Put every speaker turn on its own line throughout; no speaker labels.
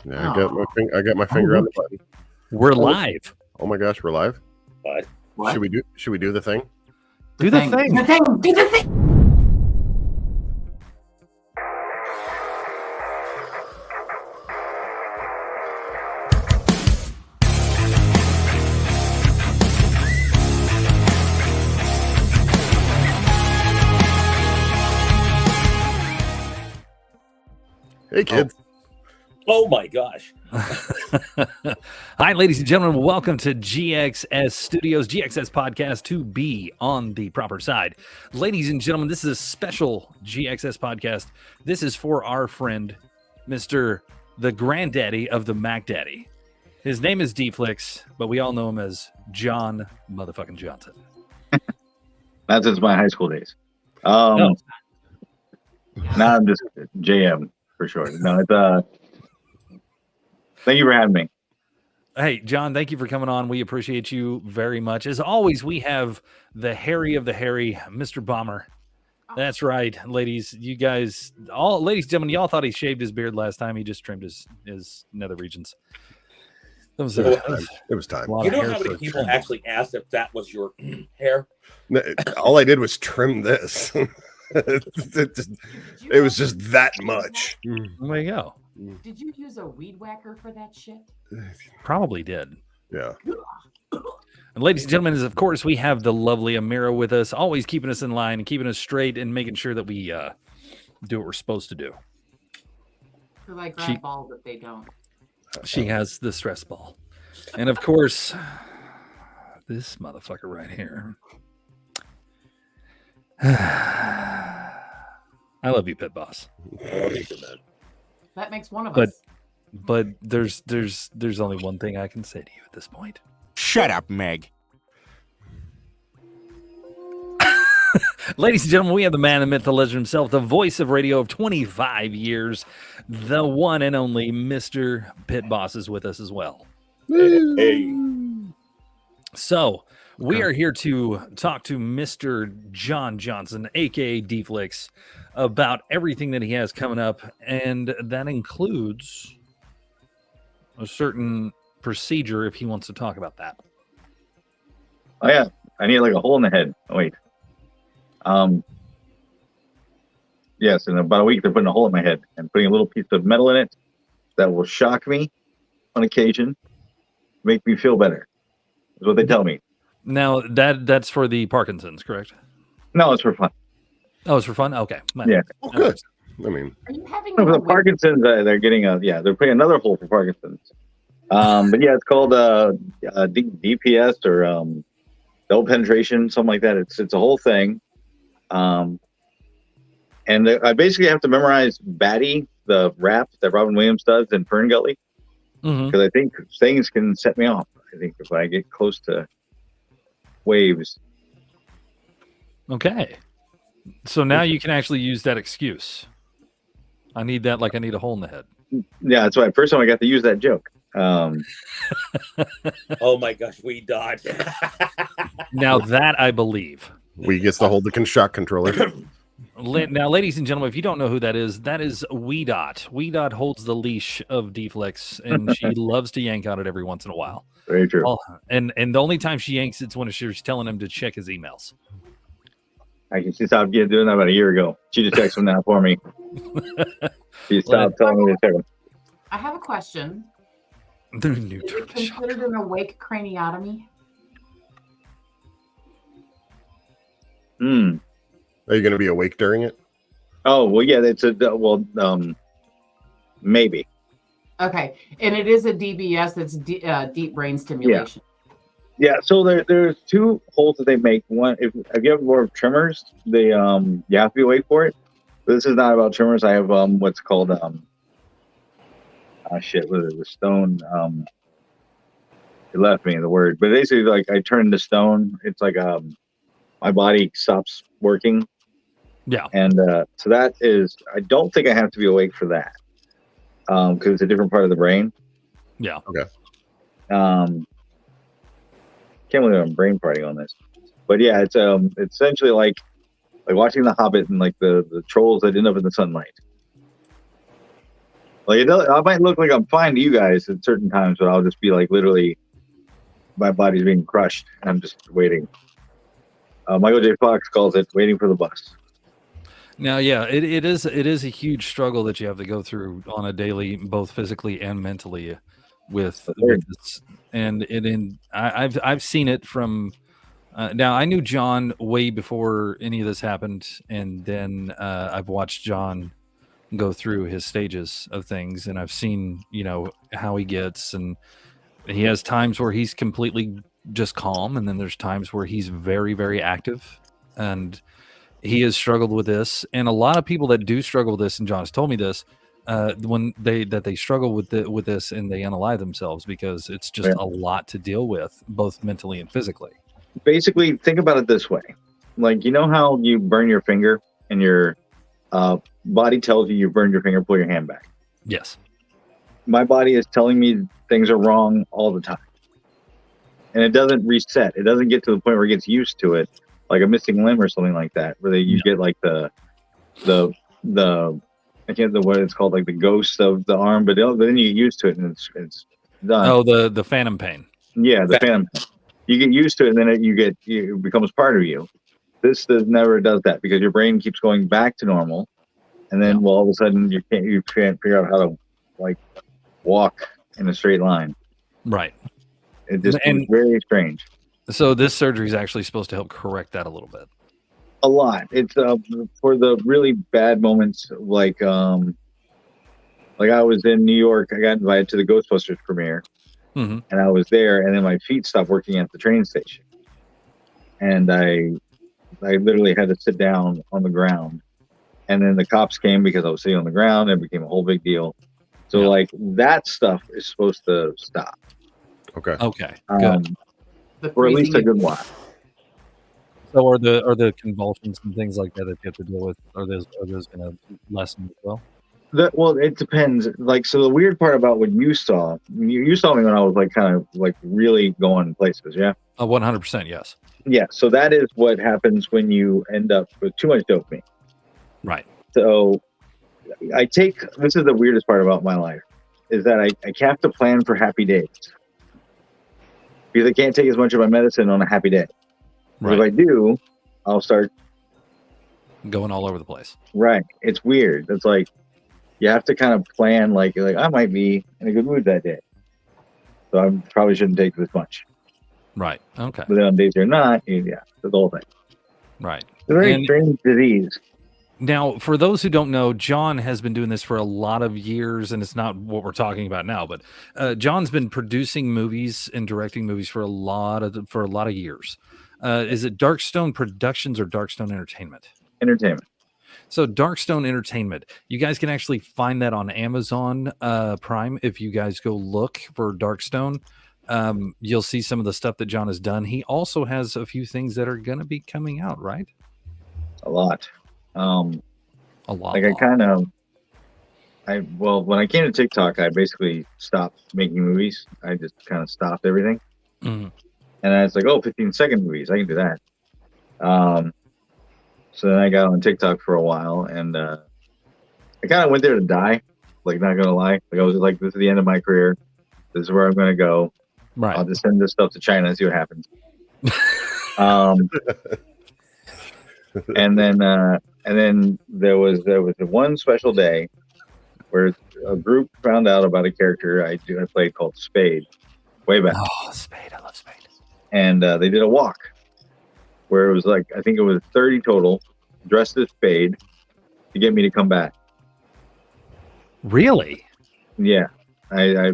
Yeah, I got my finger on the button.
We're live.
Oh my gosh, we're live.
What?
Should we do the thing?
Do the thing.
Do the thing.
Hey kids.
Oh my gosh.
Hi, ladies and gentlemen. Welcome to GXS Studios, GXS Podcast, to be on the proper side. Ladies and gentlemen, this is a special GXS podcast. This is for our friend, Mr. the granddaddy of the Mac Daddy. His name is D-Flix, but we all know him as John motherfucking Johnson.
That's since my high school days.
No.
Now I'm just JM for short. No, it's thank you for having me.
Hey, John, thank you for coming on. We appreciate you very much. As always, we have the Harry of the Harry, Mr. Bomber. That's right, ladies. You guys, ladies and gentlemen, y'all thought he shaved his beard last time. He just trimmed his nether regions. That was
It was time.
You know how many people actually asked if that was your hair?
All I did was trim this. It was just that much.
There you go.
Did you use a weed whacker for that shit?
Probably did.
Yeah.
And ladies and gentlemen, of course, we have the lovely Amira with us, always keeping us in line and keeping us straight and making sure that we do what we're supposed to do.
Because I grab balls if they don't.
She has the stress ball. And of course, this motherfucker right here. I love you, Pit Boss.
That makes one of us.
But there's only one thing I can say to you at this point.
Shut up, Meg.
Ladies and gentlemen, we have the man, the myth, the legend himself, the voice of radio of 25 years, the one and only Mr. Pit Boss is with us as well.
Hey.
So we are here to talk to Mr. John Johnson, aka D-Flix, about everything that he has coming up, and that includes a certain procedure if he wants to talk about that.
Oh yeah, I need like a hole in the head. Oh, wait. Yes, in about a week they're putting a hole in my head and putting a little piece of metal in it that will shock me on occasion, make me feel better. Is what they tell me.
Now that's for the Parkinson's, correct?
No, it's for fun.
Oh, it's for fun? Okay.
Yeah.
Oh, good. I mean,
Are you having
For the Parkinson's, they're getting they're putting another hole for Parkinson's. But yeah, it's called DPS or double penetration, something like that. It's a whole thing. And I basically have to memorize Batty, the rap that Robin Williams does in Fern Gully, because I think things can set me off. I think if I get close to waves.
Okay. So now you can actually use that excuse. I need that like I need a hole in the head.
Yeah, that's why first time I got to use that joke.
Oh my gosh, we dodged.
Now that I believe.
we gets to hold the shock controller.
Now, ladies and gentlemen, if you don't know who that is WeDot. WeDot holds the leash of D-Flix, and she loves to yank on it every once in a while.
Very true.
And the only time she yanks, it's when she's telling him to check his emails.
I can stop doing that about a year ago. She just texted them now for me. She stopped telling me to check them.
I have a question.
They're new
Is it considered an awake craniotomy?
Are you going to be awake during it?
Oh, well, yeah, it's maybe.
Okay, and it is a DBS. That's deep brain stimulation.
Yeah, so there's two holes that they make. One, if you have more tremors, they you have to be awake for it. But this is not about tremors. I have what's called what is it? The stone. It left me the word, but basically, like I turn into stone. It's like my body stops working.
Yeah,
and so that is. I don't think I have to be awake for that because it's a different part of the brain.
Yeah.
Okay.
Can't believe I'm brain partying on this, but yeah, it's essentially like watching The Hobbit and like the trolls that end up in the sunlight. Like I might look like I'm fine to you guys at certain times, but I'll just be like literally, my body's being crushed. And I'm just waiting. Michael J. Fox calls it waiting for the bus.
Now, yeah, it is a huge struggle that you have to go through on a daily, both physically and mentally, with this. And I've seen it from. Now, I knew John way before any of this happened, and then I've watched John go through his stages of things, and I've seen how he gets, and he has times where he's completely just calm, and then there's times where he's very, very active, and he has struggled with this. And a lot of people that do struggle with this, and John has told me this, when they struggle with this and they unalive themselves because it's just a lot to deal with, both mentally and physically.
Basically, think about it this way: like, you know how you burn your finger and your body tells you burned your finger, pull your hand back.
Yes.
My body is telling me things are wrong all the time, and it doesn't reset. It doesn't get to the point where it gets used to it, like a missing limb or something like that, where you get like the I can't know what it's called, like the ghost of the arm, but then you get used to it and it's done.
Oh, the phantom pain.
Yeah, the phantom. You get used to it, and then it becomes part of you. This never does that, because your brain keeps going back to normal, and then all of a sudden you can't figure out how to like walk in a straight line.
Right.
It just is very strange.
So this surgery is actually supposed to help correct that a little bit.
A lot. It's for the really bad moments, like I was in New York. I got invited to the Ghostbusters premiere, and I was there, and then my feet stopped working at the train station, and I literally had to sit down on the ground, and then the cops came because I was sitting on the ground, and it became a whole big deal. So like that stuff is supposed to stop.
Okay.
Good.
Or at least a good while.
So are the convulsions and things like that you have to deal with, are those going to lessen as well?
Well, it depends. Like, so the weird part about what you saw me when I was like kind of like really going places. Yeah.
100%. Yes.
Yeah. So that is what happens when you end up with too much dopamine.
Right.
So this is the weirdest part about my life, is that I have to plan for happy days, because I can't take as much of my medicine on a happy day. Right. If I do, I'll start
going all over the place.
Right. It's weird. It's like you have to kind of plan, like I might be in a good mood that day, so I probably shouldn't take this much.
Right. Okay.
But then on days you're not, the whole thing.
Right.
It's a very strange disease.
Now, for those who don't know, John has been doing this for a lot of years, and it's not what we're talking about now. But John's been producing movies and directing movies for a lot of years. Is it Darkstone Productions or Darkstone Entertainment?
Entertainment.
So Darkstone Entertainment. You guys can actually find that on Amazon Prime. If you guys go look for Darkstone, you'll see some of the stuff that John has done. He also has a few things that are going to be coming out, right?
A lot.
A lot.
Like when I came to TikTok, I basically stopped making movies. I just kind of stopped everything.
Mm-hmm.
And I was like, 15-second movies, I can do that. So then I got on TikTok for a while, and I kind of went there to die. Like, not gonna lie, like I was like, this is the end of my career. This is where I'm gonna go.
Right.
I'll just send this stuff to China and see what happens. And then there was one special day where a group found out about a character I played called Spade, way back.
Oh, Spade! I love Spade.
And they did a walk where it was like, I think it was 30 total, dressed as Spade, to get me to come back.
Really?
Yeah. I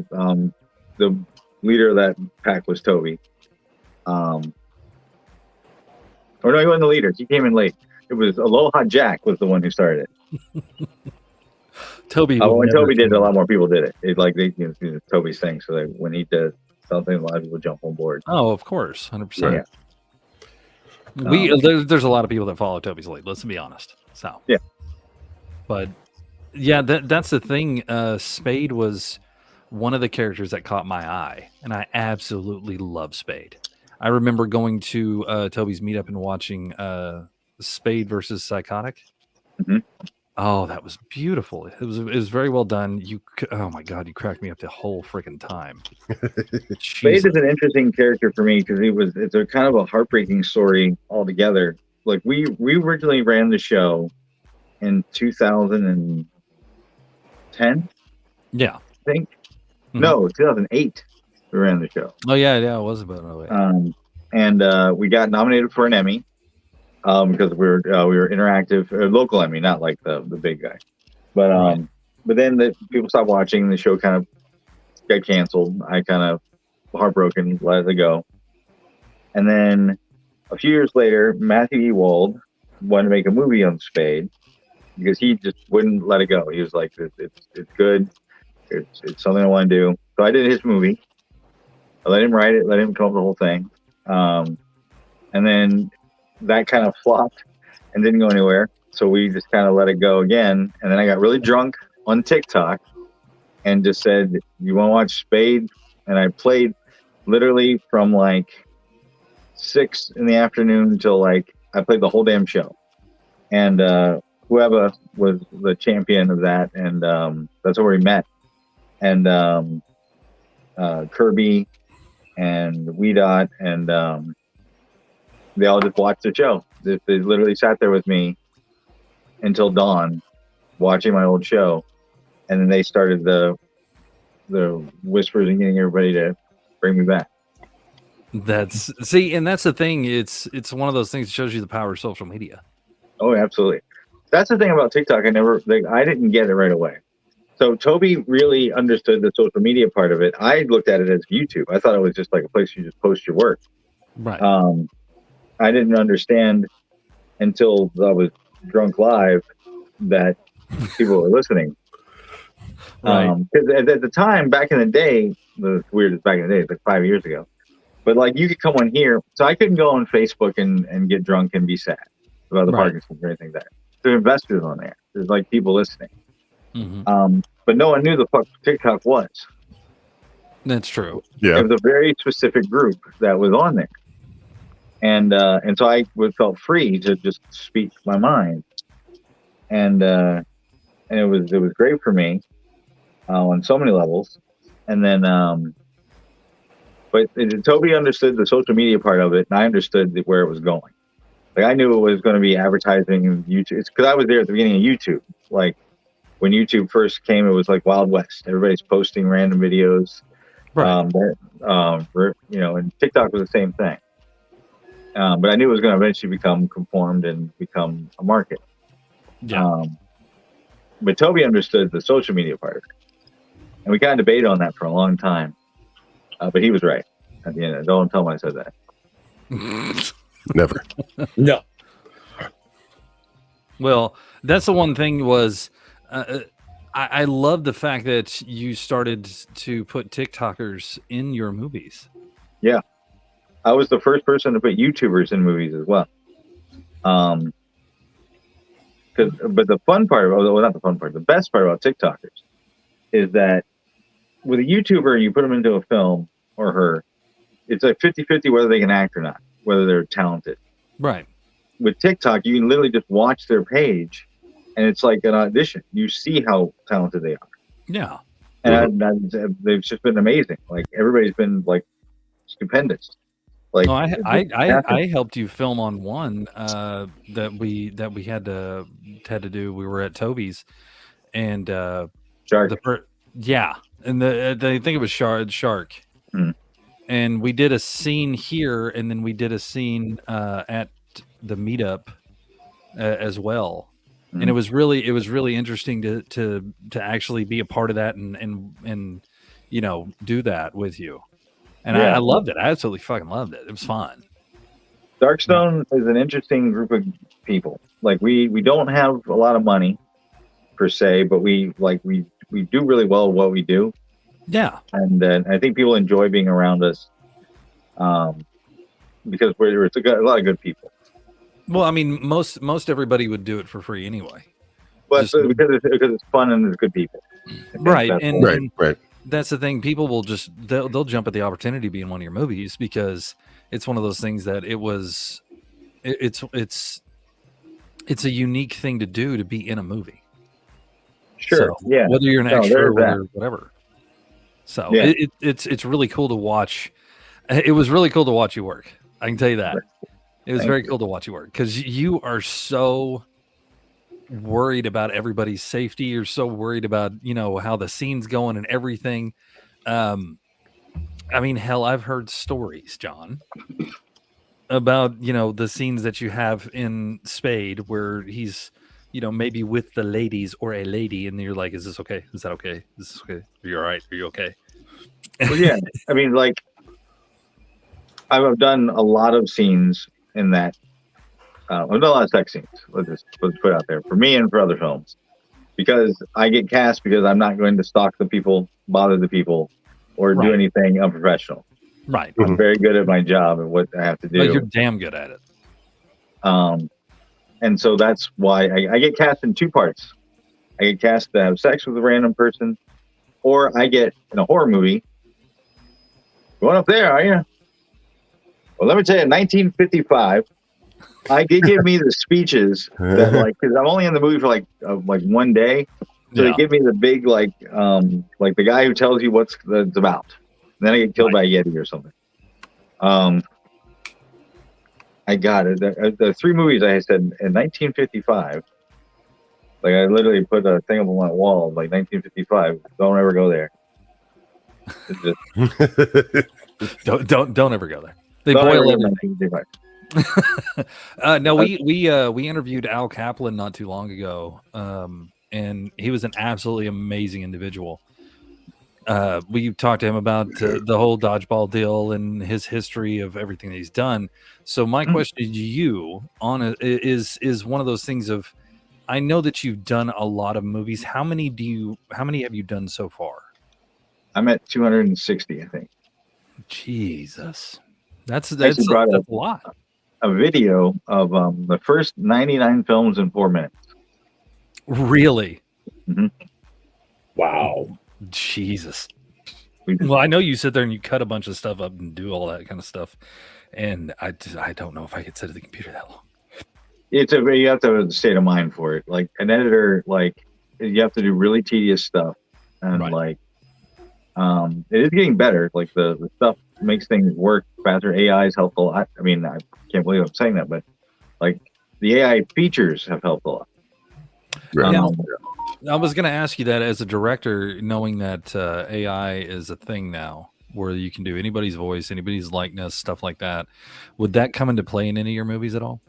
the leader of that pack was Toby. Or no, he wasn't the leader. He came in late. It was Aloha Jack was the one who started it.
Toby.
When Toby did it, a lot more people did it. It's Toby's thing. So when he did something, a lot of people jump on board.
Oh, of course, 100%.
Yeah.
There's a lot of people that follow Toby's lead. Let's be honest. So
yeah,
but yeah, that's the thing. Spade was one of the characters that caught my eye, and I absolutely love Spade. I remember going to Toby's meetup and watching Spade versus Psychotic.
Mm-hmm.
Oh, that was beautiful. It was very well done. Oh my god, you cracked me up the whole freaking time.
Spade
Jesus.
is an interesting character for me because it's a kind of a heartbreaking story altogether. Like we originally ran the show in 2010,
Yeah.
I think.
Mhm.
No, 2008. We ran the show.
Oh yeah, it was about
And we got nominated for an Emmy because we were interactive, local Emmy, not like the big guy. But
Right.
but then the people stopped watching. The show kind of got canceled. I kind of heartbroken, let it go. And then a few years later, Matthew Ewald wanted to make a movie on Spade because he just wouldn't let it go. He was like, "It's good. It's something I want to do." So I did his movie. I let him write it, let him come up with the whole thing. And then that kind of flopped and didn't go anywhere. So we just kind of let it go again. And then I got really drunk on TikTok and just said, "You want to watch Spade?" And I played literally from like 6 in the afternoon until like I played the whole damn show. And whoever was the champion of that, and that's where we met. And Kirby and Weedot and they all just watched the show. They literally sat there with me until dawn, watching my old show, and then they started the whispers and getting everybody to bring me back.
And that's the thing. It's one of those things that shows you the power of social media.
Oh, absolutely. That's the thing about TikTok. I didn't get it right away. So Toby really understood the social media part of it. I looked at it as YouTube. I thought it was just like a place you just post your work.
Right.
I didn't understand until I was drunk live that people were listening.
Right.
Because at the time, back in the day, the weird is back in the day, it's like 5 years ago. But like you could come on here, so I couldn't go on Facebook and get drunk and be sad about the
Right.
Parkinson's or anything like that. There are investors on there. There's like people listening.
Mhm.
But no one knew the fuck TikTok was.
That's true.
Yeah.
It was a very specific group that was on there, and so I felt free to just speak my mind, and it was great for me on so many levels. And then, but Toby understood the social media part of it, and I understood where it was going. Like I knew it was going to be advertising and YouTube. It's because I was there at the beginning of YouTube. Like when YouTube first came, it was like Wild West. Everybody's posting random videos.
Right.
And TikTok was the same thing. But I knew it was going to eventually become conformed and become a market.
Yeah.
But Toby understood the social media part of it. And we kind of debated on that for a long time. But he was right at the end. Don't tell him I said that.
Never.
No.
Well, that's the one thing was I love the fact that you started to put TikTokers in your movies.
I was the first person to put YouTubers in movies as well. But the fun part, well, not the fun part, the best part about TikTokers is that with a YouTuber, you put them into a film or her, it's like 50-50 whether they can act or not, whether they're talented.
Right.
With TikTok, you can literally just watch their page and it's like an audition. You see how talented they are.
Yeah.
And they've just been amazing. Like everybody's been like stupendous. Like
No, I helped you film on one that we had to do. We were at Toby's, and
Shark.
and I think it was Shark,
Hmm.
and we did a scene here, and then we did a scene at the meetup as well.
Hmm.
And it was really interesting to actually be a part of that and do that with you. And
Yeah.
I loved it. I absolutely fucking loved it. It was fun.
Darkstone is an interesting group of people. Like we don't have a lot of money per se, but we do really well at what we do,
Yeah.
and I think people enjoy being around us because it's a lot of good people.
Well, I mean, most everybody would do it for free anyway.
But
Just-
because it's fun and there's good people, I think
Right.
that's
And,
Right.
and
Right.
that's the thing. People will they'll jump at the opportunity to be in one of your movies because it's one of those things that it's a unique thing to do, to be in a movie.
Sure.
So,
Yeah.
whether you're an
No,
extra
there's
or whatever. So
Yeah.
it's really cool to watch. It was really cool to watch you work. I can tell you that. It was
Thank
very
you.
cool to watch you work because you are so worried about everybody's safety. You're so worried about, how the scene's going and everything. I mean, hell, I've heard stories, John, about, the scenes that you have in Spade where he's, maybe with the ladies or a lady, and you're like, is this okay? Is that okay? Is this okay? Are you all right? Are you okay?
Well, yeah. I mean, like, I've done a lot of scenes in that. I've done a lot of sex scenes. Let's put it out there for me and for other films, because I get cast because I'm not going to stalk the people, bother the people, or
Right.
do anything unprofessional.
Right.
I'm very good at my job and what I have to do.
Like, you're damn good at it.
And so that's why I get cast in two parts. I get cast to have sex with a random person, or I get in a horror movie. Going up there, are you? Well, let me tell you, 1955. They give me the speeches that, like, because I'm only in the movie for like 1 day, so
Yeah.
they give me the big like the guy who tells you what's it's about. And then I get killed by a Yeti or something. I got it. The three movies I said in 1955. Like, I literally put a thing up on my wall, like 1955. Don't ever go there. It's just,
Don't ever go there. They
don't ever
boil
go to
everything.
1955.
No, we interviewed Al Kaplan not too long ago, and he was an absolutely amazing individual. We talked to him about the whole dodgeball deal and his history of everything that he's done. So my question to you is one of those things of, I know that you've done a lot of movies. How many have you done so far?
I'm at 260, I think.
Jesus, that's
Actually brought
a lot.
A video of the first 99 films in 4 minutes.
Really?
Wow.
Jesus.
We did-
Well, I know you sit there and you cut a bunch of stuff up and do all that kind of stuff, and I don't know if I could sit at the computer that long.
you have to have a state of mind for it. Like an editor, like you have to do really tedious stuff, and
Right.
like it is getting better. Like the stuff makes things work faster. AI is helpful. I mean, I can't believe I'm saying that, but like the AI features have helped a lot.
Right.
Um,
I was going to ask you that as a director, knowing that AI is a thing now, where you can do anybody's voice, anybody's likeness, stuff like that. Would that come into play in any of your movies at all?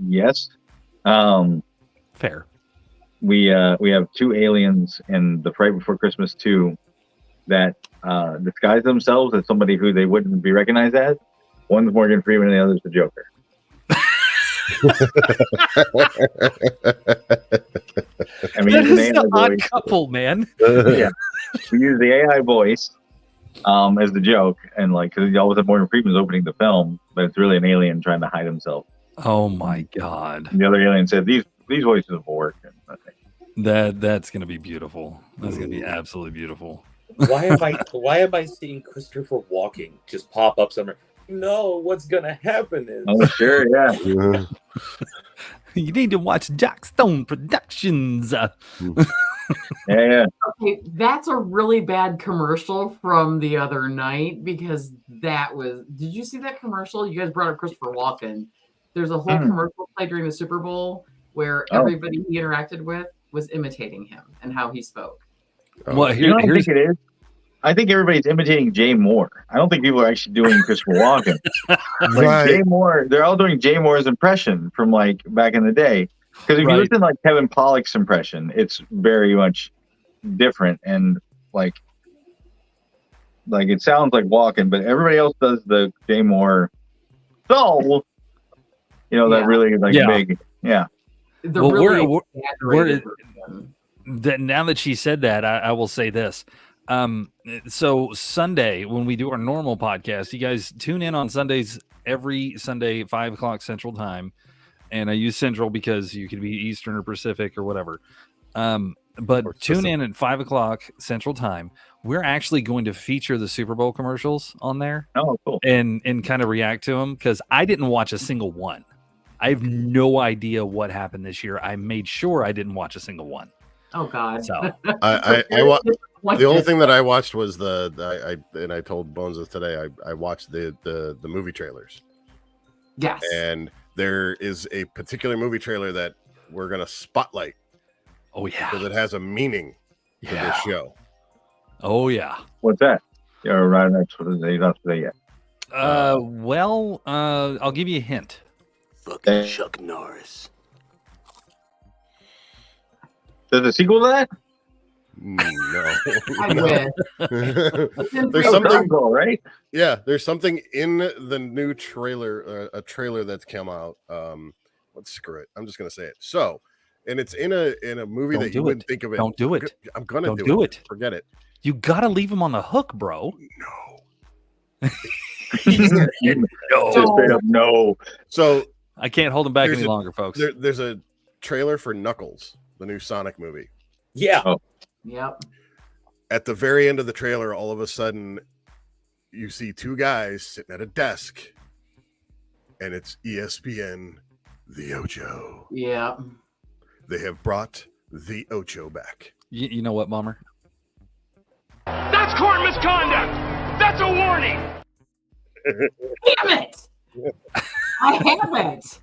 Yes.
Fair.
We have 2 aliens in The Fright Before Christmas 2 that disguise themselves as somebody who they wouldn't be recognized as. One's Morgan Freeman and the other's the Joker. And we
That
use an
is
AI
the odd
voice.
couple, man.
Yeah. We use the AI voice as the joke, and like, because all of a sudden Morgan Freeman's opening the film, but it's really an alien trying to hide himself.
Oh my God.
And the other alien said, "These voices will work." And I think,
That's going to be beautiful. That's going to be absolutely beautiful.
Why am I seeing Christopher Walken just pop up somewhere? No, what's gonna happen is
oh sure, yeah.
Yeah.
You need to watch Jack Stone Productions.
Yeah.
Okay, that's a really bad commercial from the other night, because that was. Did you see that commercial? You guys brought up Christopher Walken. There's a whole commercial played during the Super Bowl where
Oh.
everybody he interacted with was imitating him and how he spoke.
Well,
You know what I
here's
think it is? I think everybody's imitating Jay Moore. I don't think people are actually doing Christopher Walken. Like
Right.
Jay Moore, they're all doing Jay Moore's impression from like back in the day. Because if
Right.
you listen to like Kevin Pollak's impression, it's very much different, and like it sounds like Walken, but everybody else does the Jay Moore. So, that
Yeah.
really like
Yeah.
big, yeah.
The
Well,
really
we're-
exaggerated version.
that. Now that she said that, I will say this. So Sunday, when we do our normal podcast, you guys tune in on Sundays, every Sunday, 5:00 Central Time. And I use Central because you could be Eastern or Pacific or whatever. But
Or
tune
Pacific.
in at 5:00 Central Time. We're actually going to feature the Super Bowl commercials on there
Oh, cool.
and kind of react to them, because I didn't watch a single one. I have no idea what happened this year. I made sure I didn't watch a single one.
Oh God.
So
The only thing that I watched was I told Bones this today. I watched the movie trailers.
Yes.
And there is a particular movie trailer that we're gonna spotlight.
Oh yeah.
Because it has a meaning to this show.
Oh yeah.
What's that? You're right next to the not today yet.
I'll give you a hint.
Fucking
Chuck Norris.
There's a sequel to that?
No.
I wish.
There's something,
right?
Yeah, there's something in the new trailer, a trailer that's come out. Let's screw it. I'm just gonna say it. So, and it's in a movie
Don't
that
do
you wouldn't
it.
think of it.
Don't do it.
I'm gonna
Don't do it.
Forget it.
You gotta leave him on the hook, bro.
No.
Just straight up no.
So
I can't hold him back
There's
any
a-
longer, folks.
there's a trailer for Knuckles, the new Sonic movie.
Yeah.
Oh.
Yep.
At the very end of the trailer, all of a sudden, you see two guys sitting at a desk, and it's ESPN, the Ocho.
Yeah.
They have brought the Ocho back.
You know what, Bomber?
That's court misconduct. That's a warning.
Damn it! I haven't.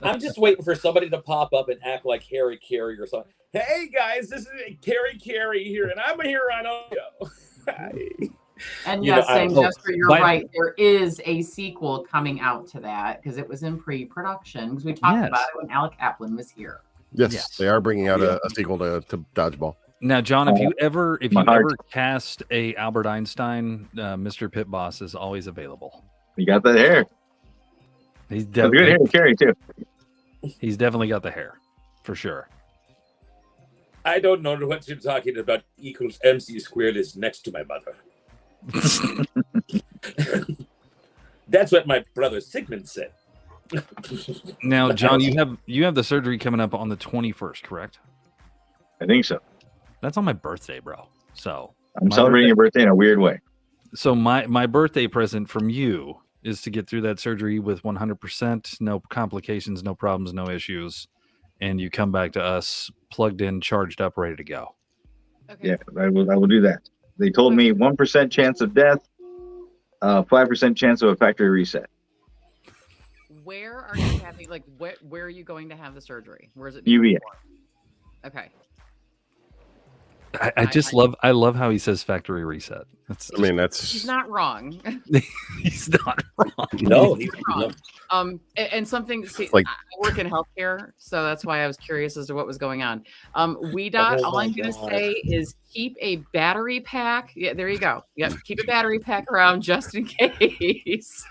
I'm just waiting for somebody to pop up and act like Harry Carey or something. Hey guys, this is Harry Carey here, and I'm here on Ocho.
And
You
yes,
know,
same
oh,
Jester, you're
by-
right. There is a sequel coming out to that because it was in pre-production because we talked
Yes.
about it when Alec Kaplan was here.
Yes,
Yes.
they are bringing out a sequel to Dodgeball.
Now, John, if you ever
My heart.
cast a Albert Einstein, Mr. Pit Boss is always available.
You got that hair.
He's
That's good hair to carry too.
He's definitely got the hair, for sure.
I don't know what you're talking about. Equals MC squared is next to my mother. That's what my brother Sigmund said.
Now, John, you have the surgery coming up on the 21st, correct?
I think so.
That's on my birthday, bro. So
I'm
My
celebrating
birthday-
your birthday in a weird way.
So my birthday present from you is to get through that surgery with 100%, no complications, no problems, no issues, and you come back to us plugged in, charged up, ready to go.
Okay.
Yeah, I will do that. They told me 1% chance of death, 5% chance of a factory reset.
Where are you having like where are you going to have the surgery? Where is it?
UVA.
Okay.
I just love how he says factory reset. That's
I mean,
He's
that's
not wrong.
he's not wrong.
No, he's
Wrong. And something. See,
like-
I work in healthcare, so that's why I was curious as to what was going on. WeDot.
Oh
All
my
I'm going to
God.
say is keep a battery pack. Yeah, there you go. Yep, keep a battery pack around just in case.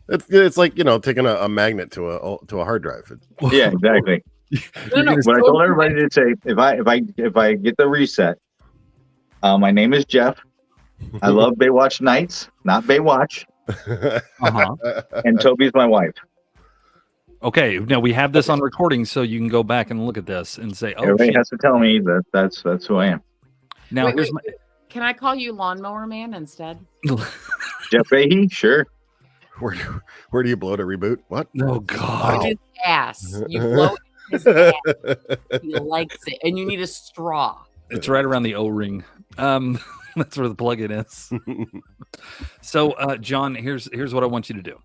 it's like taking a magnet to a hard drive.
Yeah, exactly.
No,
What I told everybody to say, if I get the reset, my name is Jeff. I love Baywatch Nights, not Baywatch,
Uh-huh.
and Toby's my wife.
Okay, now we have this on recording, so you can go back and look at this and say, "Oh,
Everybody
shit."
has to tell me that's who I am.
Now
Wait,
here's
wait, Can I call you Lawnmower Man instead?
my.
Jeff Fahey, sure.
Where do you blow to reboot? What?
Oh God!
His ass. You blow his ass. He likes it, and you need a straw.
It's right around the O-ring. That's where the plug-in is. So, John, here's what I want you to do.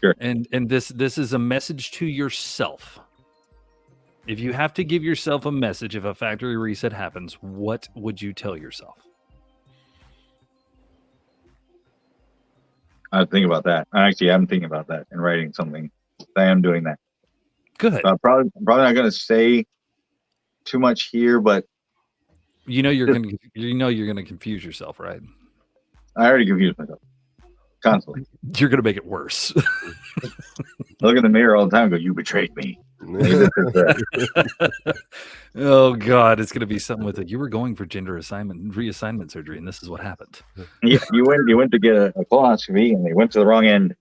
Sure.
And this is a message to yourself. If you have to give yourself a message if a factory reset happens, what would you tell yourself?
I was thinking about that. Actually, I'm thinking about that and writing something. I am doing that.
Good.
Probably not going to say too much here, but
You're gonna confuse yourself, right?
I already confused myself constantly.
You're gonna make it worse.
I look in the mirror all the time and go, "You betrayed me."
Oh God, it's gonna be something with it. You were going for reassignment surgery, and this is what happened.
Yeah, you went to get a colonoscopy and they went to the wrong end.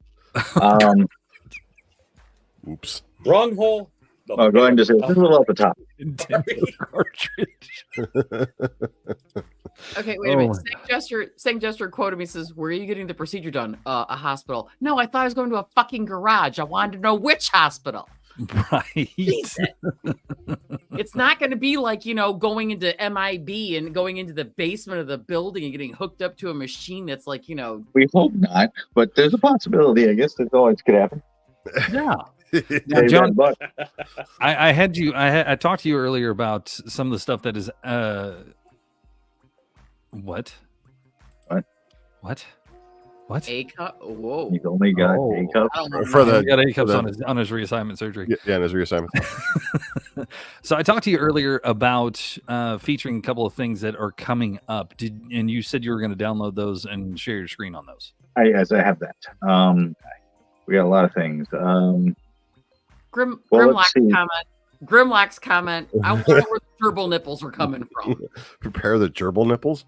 Oops.
Wrong hole.
Go ahead and just say, "This is a little off the top."
Nintendo cartridge.
Okay, wait a minute. Sang Gesture quoted me, says, "Where are you getting the procedure done? A hospital." No, I thought I was going to a fucking garage. I wanted to know which hospital.
Right.
It's not going to be like, going into MIB and going into the basement of the building and getting hooked up to a machine that's like,
We hope not, but there's a possibility. I guess that's always could happen.
Yeah.
Save
Now,
that
John,
buck.
I talked to you earlier about some of the stuff that is what?
A cup. Whoa.
He's only got A cups.
I don't know.
For the
He got A cups
the-
on his reassignment surgery.
yeah, and his reassignment.
So I talked to you earlier about featuring a couple of things that are coming up. And you said you were going to download those and share your screen on those.
Yes, I have that. We got a lot of things. Well, let's see.
Grimlock's comment. I wonder where the turbo nipples are coming from.
Prepare the gerbil nipples.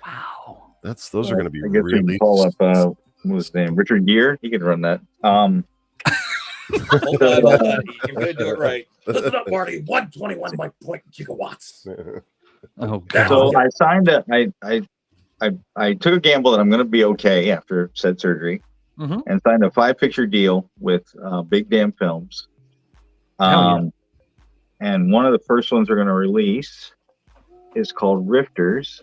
Wow.
Those are going to be
I guess we
really.
can call up what was his name? Richard Gere. He can run that.
Hold on. You're going to do it right. Listen up, Marty. 121.0 gigawatts.
Oh God.
So I signed I took a gamble that I'm going to be okay after said surgery, and signed a 5-picture deal with Big Damn Films.
Hell
And one of the first ones we're going to release is called Rifters.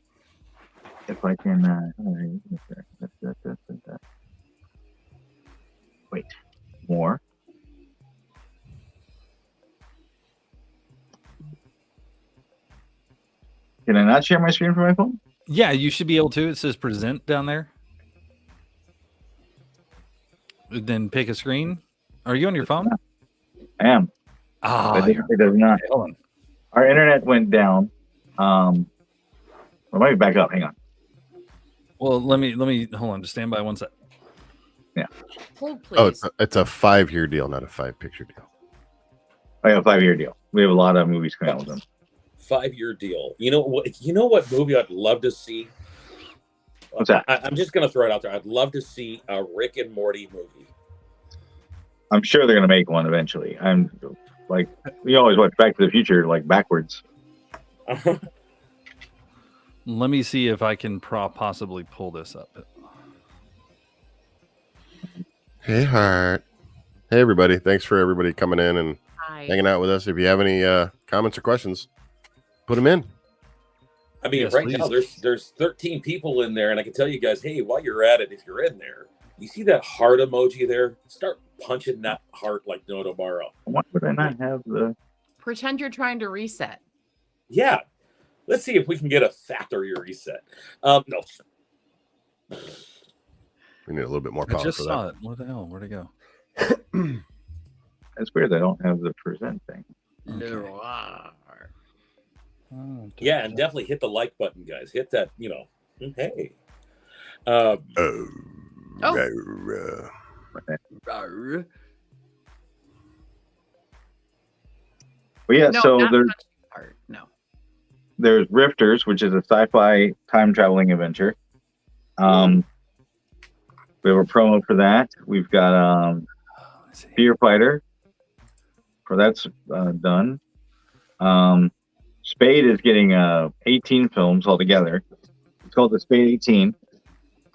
If I can, wait, more. Can I not share my screen from my phone?
Yeah, you should be able to. It says present down there. Then pick a screen. Are you on your phone?
I am.
Oh,
It does not.
hold on.
Our internet went down. Let me back up. Hang on.
Well, let me hold on. Just stand by one sec.
Hold, please.
Oh, it's a 5-year deal, not a 5-picture deal.
I have a 5-year deal. We have a lot of movies coming out with them.
5-year deal. You know what movie I'd love to see?
What's that?
I'm just going to throw it out there. I'd love to see a Rick and Morty movie.
I'm sure they're going to make one eventually. I'm like, we always watch Back to the Future like backwards.
Let me see if I can possibly pull this up.
Hey, Hart. Hey, everybody. Thanks for everybody coming in and
Hi.
hanging out with us. If you have any comments or questions, put them in.
I mean,
Yes,
right
please.
now there's 13 people in there, and I can tell you guys, hey, while you're at it, if you're in there, you see that heart emoji there? Start punching that heart like no tomorrow.
Why would I not have the?
Pretend you're trying to reset.
Yeah. Let's see if we can get a factory reset. No.
We need a little bit more
I
power
just
for
saw
that.
it. What the hell? Where'd it go?
It's weird. I don't have the present thing.
Oh,
Yeah, and definitely hit the like button, guys. Hit that, hey.
Oh.
But yeah,
No,
so
not
there's
punching part. No.
there's Rifters, which is a sci-fi time traveling adventure. We have a promo for that. We've got
let's see.
Fear Fighter. For that's done. Spade is getting 18 films altogether. It's called the Spade 18.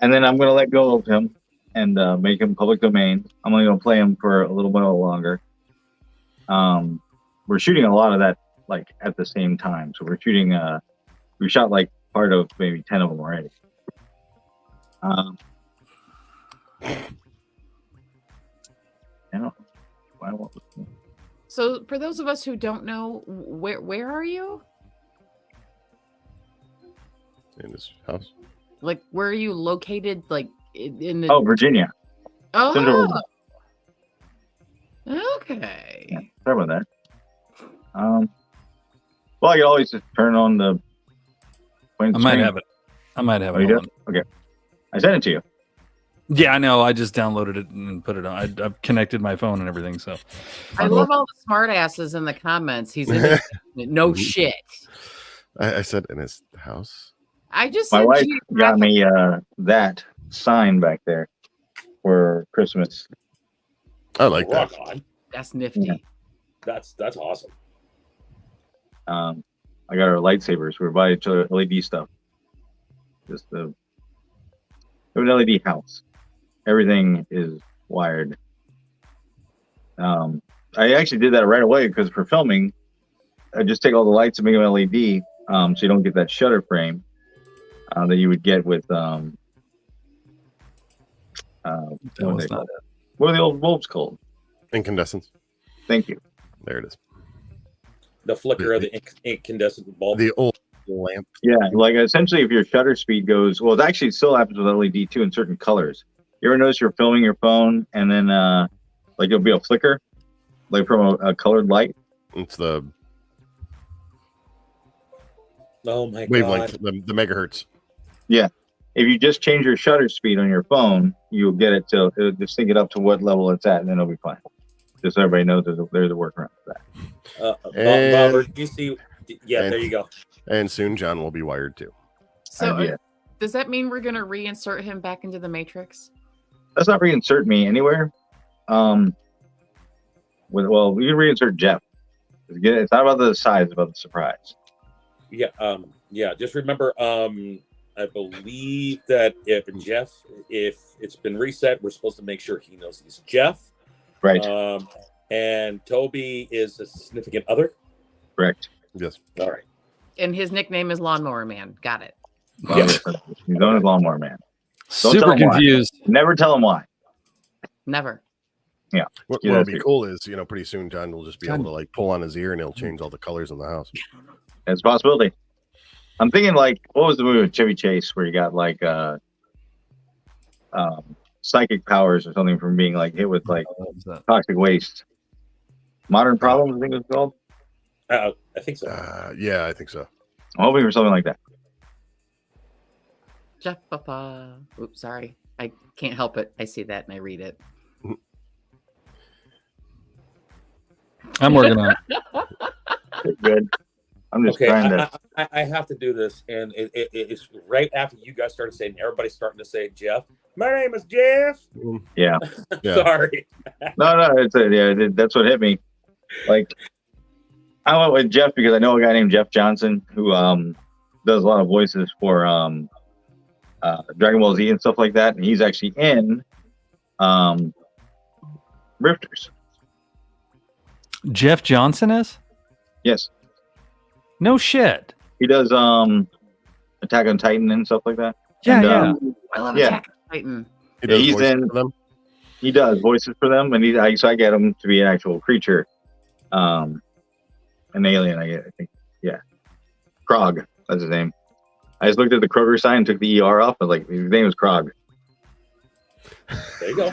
And then I'm going to let go of him and make him public domain. I'm only going to play him for a little while longer. We're shooting a lot of that like at the same time. So we're shooting, we shot like part of maybe 10 of them already.
So for those of us who don't know, where are you?
In his house.
Like, where are you located? Like in the?
Oh, Virginia. Central.
Okay.
Yeah, sorry about that. Well, I can always just turn on the.
I might have it. I might have
Oh,
it.
you do?
Hold on.
Okay. I sent it to you.
Yeah, I know. I just downloaded it and put it on. I've connected my phone and everything. So
I love all the smart asses in the comments. He's in no shit.
I said in his house.
I just
My
said
wife got
geographic-
me that sign back there for Christmas.
I like that.
Rock on.
That's nifty.
Yeah.
That's awesome.
I got her lightsabers. We're buying each other LED stuff. Just the an LED house. Everything is wired. I actually did that right away because for filming, I just take all the lights and make them LED, so you don't get that shutter frame that you would get with
That was not it.
what are the old bulbs called?
Incandescence.
Thank you.
There it is.
The flicker of the incandescent bulb.
The old lamp.
Yeah, like essentially, if your shutter speed goes, well, it actually still happens with LED too in certain colors. You ever notice you're filming your phone and then like it'll be a flicker, like from a colored light?
It's the
Oh my
wavelength,
god.
the megahertz.
Yeah. If you just change your shutter speed on your phone, you'll get it to it'll just sync it up to what level it's at, and then it'll be fine. Just so everybody knows there's a workaround for that.
Robert, you see? Yeah,
and-
there you go.
And soon John will be wired too.
So
Idea.
does that mean we're gonna reinsert him back into the Matrix?
Let's not reinsert me anywhere. Well, we can reinsert Jeff. It's not about the size; it's about the surprise.
Yeah. Just remember, I believe that if it's been reset, we're supposed to make sure he knows he's Jeff.
Right.
And Toby is a significant other.
Correct.
Yes.
All right.
And his nickname is Lawnmower Man. Got it.
He's on his lawnmower man. Don't tell
Super
him why.
confused.
Never tell him why.
Never.
What
Yeah,
will
that's
be
it.
cool is, pretty soon John will just be able to like pull on his ear and it'll change all the colors in the house.
It's a possibility. I'm thinking like, what was the movie with Chevy Chase where you got like psychic powers or something from being like hit with like
What was that?
toxic waste? Modern Problems, I think it's called.
I think so.
Yeah, I think so.
I'm hoping for something like that.
Jeff Papa. Oops, sorry. I can't help it. I see that and I read it.
I'm working on it.
Good. I'm just
Okay,
trying to.
I have to do this, and it's right after you guys started saying. Everybody's starting to say Jeff. My name is Jeff.
Yeah.
Yeah.
Sorry.
No. That's what hit me. Like, I went with Jeff because I know a guy named Jeff Johnson who does a lot of voices for Dragon Ball Z and stuff like that, and he's actually in Rifters.
Jeff Johnson is?
Yes,
No shit.
he does Attack on Titan and stuff like that.
Yeah,
And,
yeah.
I love
Yeah.
Attack on Titan.
He does
He's
voices
in-
for them.
He does voices for them, and so I get him to be an actual creature, an alien. I think, yeah, Krog. That's his name. I just looked at the Kroger sign, and took the ER off. I was like, his name is Krog.
There you go.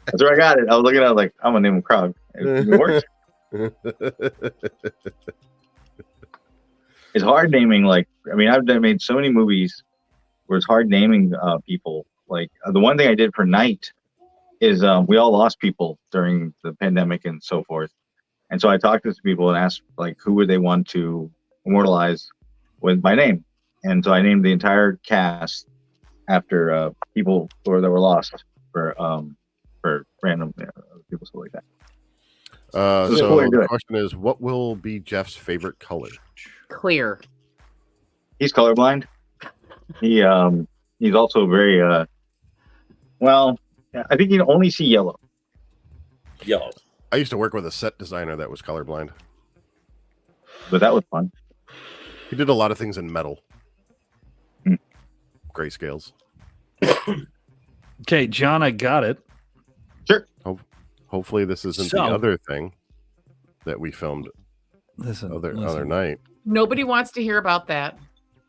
That's where I got it. I was looking at it, I was like, I'm gonna name him Krog. It works. It's hard naming. Like, I mean, I've made so many movies where it's hard naming people. Like the one thing I did for Night is we all lost people during the pandemic and so forth, and so I talked to some people and asked like who would they want to immortalize with my name, and so I named the entire cast after people that were lost for random people, stuff like that. It's a cool way to do
The
it.
question is, what will be Jeff's favorite color?
Clear.
He's colorblind. He's also very well. I think you can only see yellow.
Yellow.
I used to work with a set designer that was colorblind.
But that was fun.
He did a lot of things in metal.
Hmm.
Grayscales.
Okay, John, I got it.
Sure.
Hopefully this isn't
So-
the other thing that we filmed
Listen,
other
listen.
night.
Nobody wants to hear about that.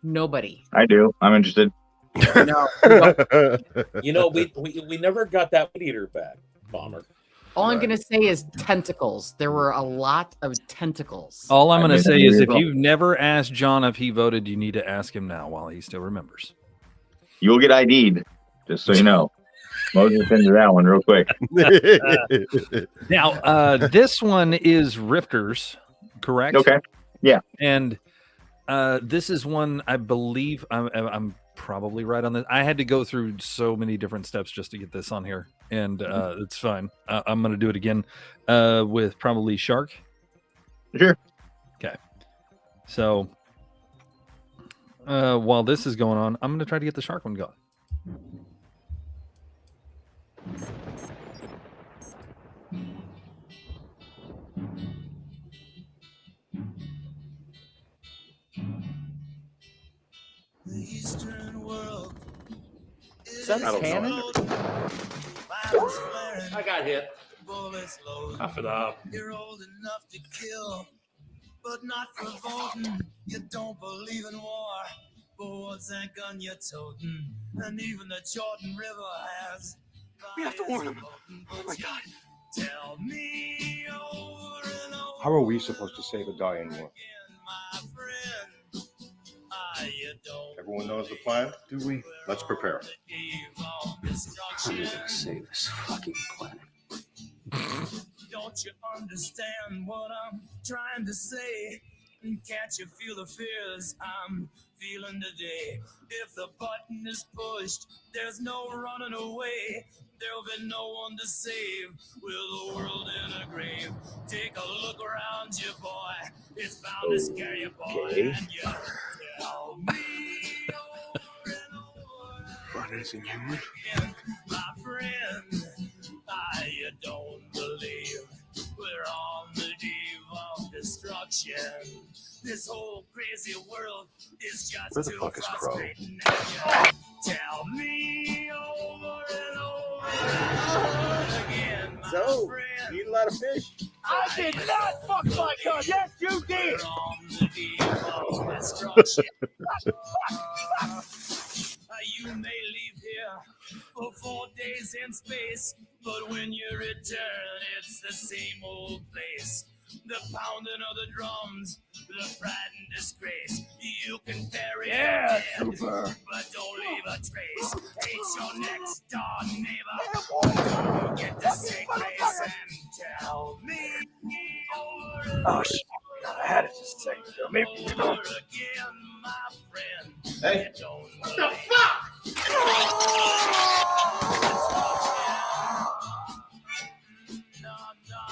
Nobody.
I do. I'm interested.
No.
You know, we never got that weed eater back, Bomber.
All I'm
Right.
going to say is tentacles. There were a lot of tentacles.
All I'm
I
going to
made that
say is
movie
if
as well.
you've never asked John if he voted, you need to ask him now while he still remembers.
You will get ID'd, just so you know. Moses into that one real quick.
Now, this one is Rifters, correct?
Okay.
And this is one I believe I'm probably right on this. I had to go through so many different steps just to get this on here, and it's fine. I'm going to do it again with probably Shark.
Sure.
So While this is going on, I'm going to try to get the shark one going.
The Eastern world is
that
I don't know.
cannon?
I
got hit.
Bullets loaded.
Cough it up.
You're old enough to kill, but not for voting. You don't believe in war, but what's that gun you're toting? And even the Jordan River has.
We have to warn him. Oh my God.
Tell me over and over.
How are we supposed to save a dying world?
again, my friend. You don't
Everyone knows the plan?
Do we?
Let's prepare.
I'm gonna
save this fucking planet.
Don't you understand what I'm trying to say? Can't you feel the fears I'm feeling today? If the button is pushed, there's no running away. There'll be no one to save with the world in a grave. Take a look around you, boy. It's bound to scare you, boy.
Okay.
And you tell me over and over.
Fun isn't human.
Again, my friend, you don't believe we're on the eve of destruction. This whole crazy world is just
Where the
too
fuck is Crow?
frustrating. Tell me over and over again, my
So,
friend.
eat a lot of fish.
I did not fuck my gun. Yes, you did.
We're on the eve of destruction. You may leave here for 4 days in space, but when you return, it's the same old place. The pounding of the drums, the pride and disgrace. You can bury the dead, but don't leave a trace. Hate your next door neighbor. Don't forget to say grace and tell me over and
Oh, shit. I had it just a second ago. Maybe.
over again, my friend.
Hey.
You don't what the fuck? No,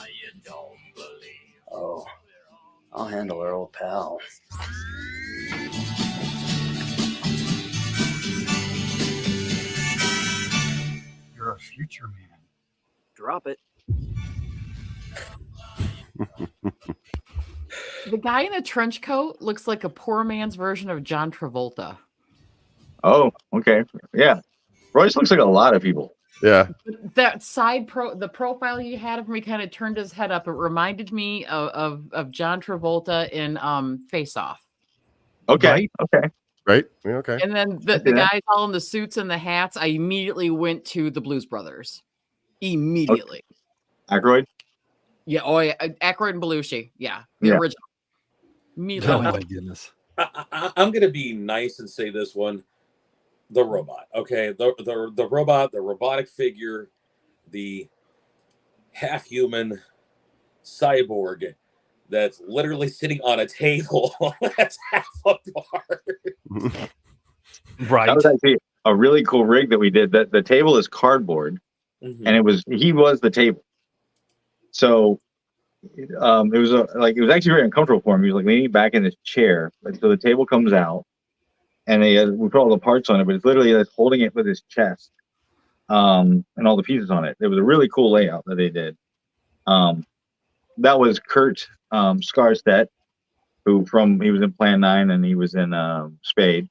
you don't believe.
Oh, I'll handle her old pal.
You're a future man.
Drop it.
The guy in the trench coat looks like a poor man's version of John Travolta.
Oh, okay. Yeah. Royce looks like a lot of people.
Yeah.
That the profile you had of him, he kind of turned his head up. It reminded me of John Travolta in Face Off.
Okay.
Right.
Okay.
Right? Yeah, okay.
And then the guys all in the suits and the hats, I immediately went to the Blues Brothers. Immediately.
Aykroyd?
Yeah. Oh, yeah. Aykroyd and Belushi. Yeah. The
Yeah.
original. Immediately.
Oh
went
my
to-
goodness.
I'm gonna be nice and say this one. The robot, okay, the robot, the robotic figure, the half-human cyborg that's literally sitting on a table that's half apart.
Right.
That was actually a really cool rig that we did. That the table is cardboard,
Mhm.
and he was the table. So it was it was actually very uncomfortable for him. He was like leaning back in his chair. So the table comes out, and we put all the parts on it, but it's literally like holding it with his chest, and all the pieces on it. It was a really cool layout that they did. That was Kurt Skarstedt, he was in Plan 9 and he was in Spade.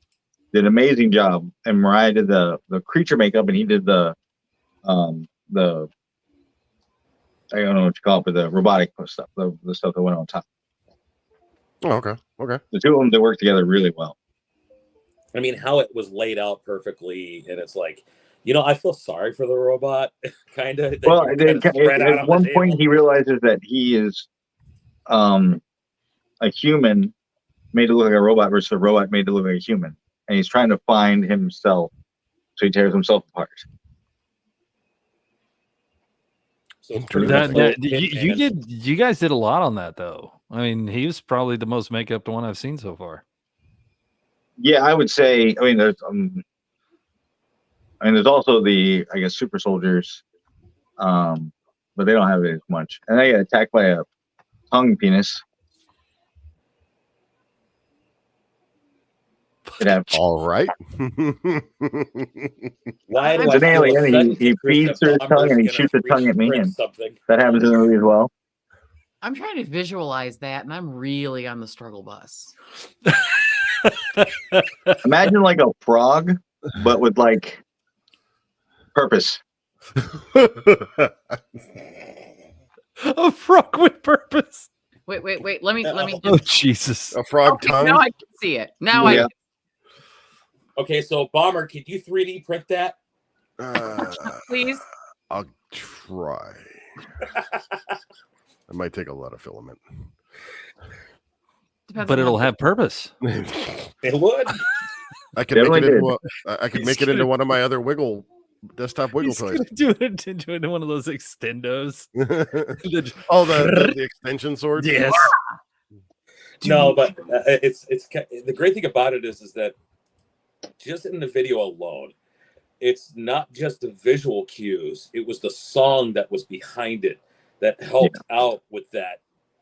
Did an amazing job. And Mariah did the creature makeup, and he did the I don't know what you call it, but the robotic stuff, the stuff that went on top.
Oh, okay. Okay.
The two of them, they worked together really well.
I mean, how it was laid out perfectly, and it's like, I feel sorry for the robot, kind of.
Well, at one point, he realizes that he is a human made to look like a robot versus a robot made to look like a human, and he's trying to find himself, so he tears himself apart.
So it's pretty
That,
much
that, you guys did a lot on that though. I mean, he was probably the most makeup one I've seen so far.
Yeah, I would say. I mean, there's also the super soldiers, but they don't have it as much, and they get attacked by a tongue penis. It happens.
All right.
Why do
It's
I
an
feel
alien,
a
and
sudden
he
Chris
feeds through his
Bomber's
tongue and he
gonna
shoots the tongue at me,
reprint
and
something?
that happens in the movie as well.
I'm trying to visualize that, and I'm really on the struggle bus.
Imagine like a frog, but with like purpose.
A frog with purpose.
Wait. Let me
Oh
just.
Jesus!
A frog
Okay,
tongue.
now I can see it. Now
Yeah.
Okay, so Bomber, can you 3D print that?
Please.
I'll try. It might take a lot of filament.
Depends
But
on
it'll
how-
have purpose.
It would.
I can make
Definitely
it into I can
He's
make it into
gonna-
one of my other desktop wiggle
He's
toys.
gonna do it into one of those extendos.
Oh, the extension sword.
Yes.
No, but it's the great thing about it is that just in the video alone, it's not just the visual cues; it was the song that was behind it that helped out with that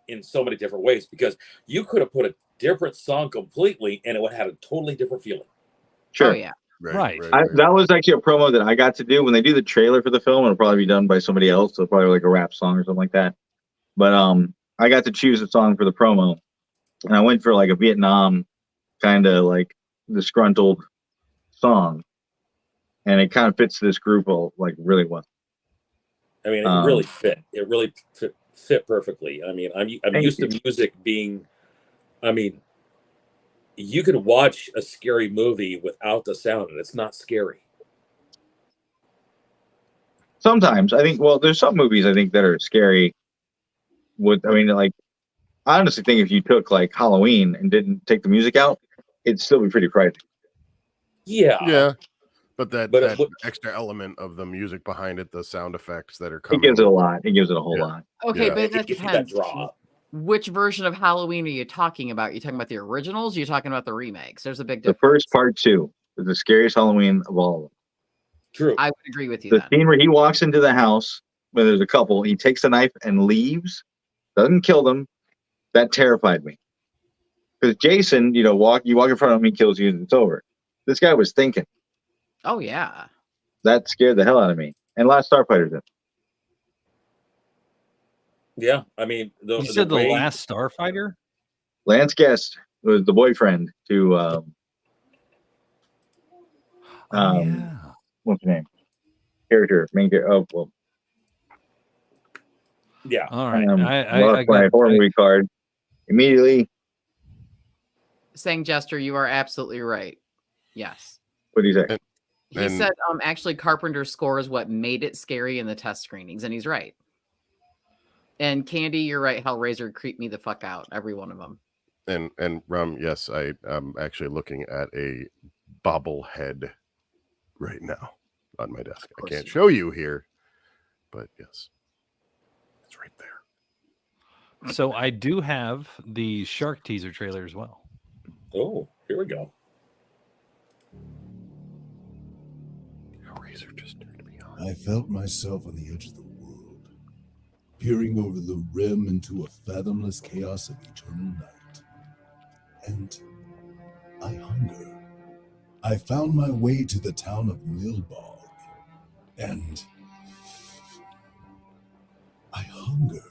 in so many different ways. Because you could have put a different song completely, and it would have a totally different feeling.
Sure.
Oh yeah.
Right.
That was actually a promo that I got to do when they do the trailer for the film. It'll probably be done by somebody else, so probably like a rap song or something like that. But I got to choose a song for the promo, and I went for like a Vietnam kind of like disgruntled song, and it kind of fits this group like really well.
I mean, it really fit. It really fit perfectly. I mean, I'm used to music being. I mean, you could watch a scary movie without the sound, and it's not scary.
Sometimes I think, well, there's some movies I think that are scary. I honestly think if you took like Halloween and didn't take the music out, it'd still be pretty frightening.
Yeah.
But that
But
extra element of the music behind it, the sound effects that are
It
coming.
gives it a lot. It gives it a whole lot.
Okay,
Yeah.
but that
It gives you that
depends.
draw.
Which version of Halloween are you talking about? You talking about the originals? Or you talking about the remakes? There's a big
The
difference.
first part 2 is the scariest Halloween of all of them.
True.
I would agree with you
The
then.
scene where he walks into the house where there's a couple, he takes a knife and leaves, doesn't kill them. That terrified me. Because Jason, you walk in front of him, he kills you, and it's over. This guy was thinking.
Oh yeah.
That scared the hell out of me. And Last Starfighter did.
Yeah, I mean,
You said the
way-
Last Starfighter?
Lance Guest was the boyfriend to
Yeah.
what's his name? Main character. Oh well.
Yeah.
All right.
Lost
I
my
got
horror movie card immediately.
Saying Jester, you are absolutely right. Yes.
What do you say?
He
And-
said actually Carpenter's score is what made it scary in the test screenings, and he's right. And Candy, you're right. Hellraiser creeped me the fuck out. Every one of them.
And Rum, yes, I'm actually looking at a bobblehead right now on my desk. I
course
can't
you
show you here, but yes, it's right there.
So I do have the Shark teaser trailer as well.
Oh, here we go.
Razor just turned me on.
I felt myself on the edge of the world, peering over the rim into a fathomless chaos of eternal night. And I hunger. I found my way to the town of Nilbog, and I hunger.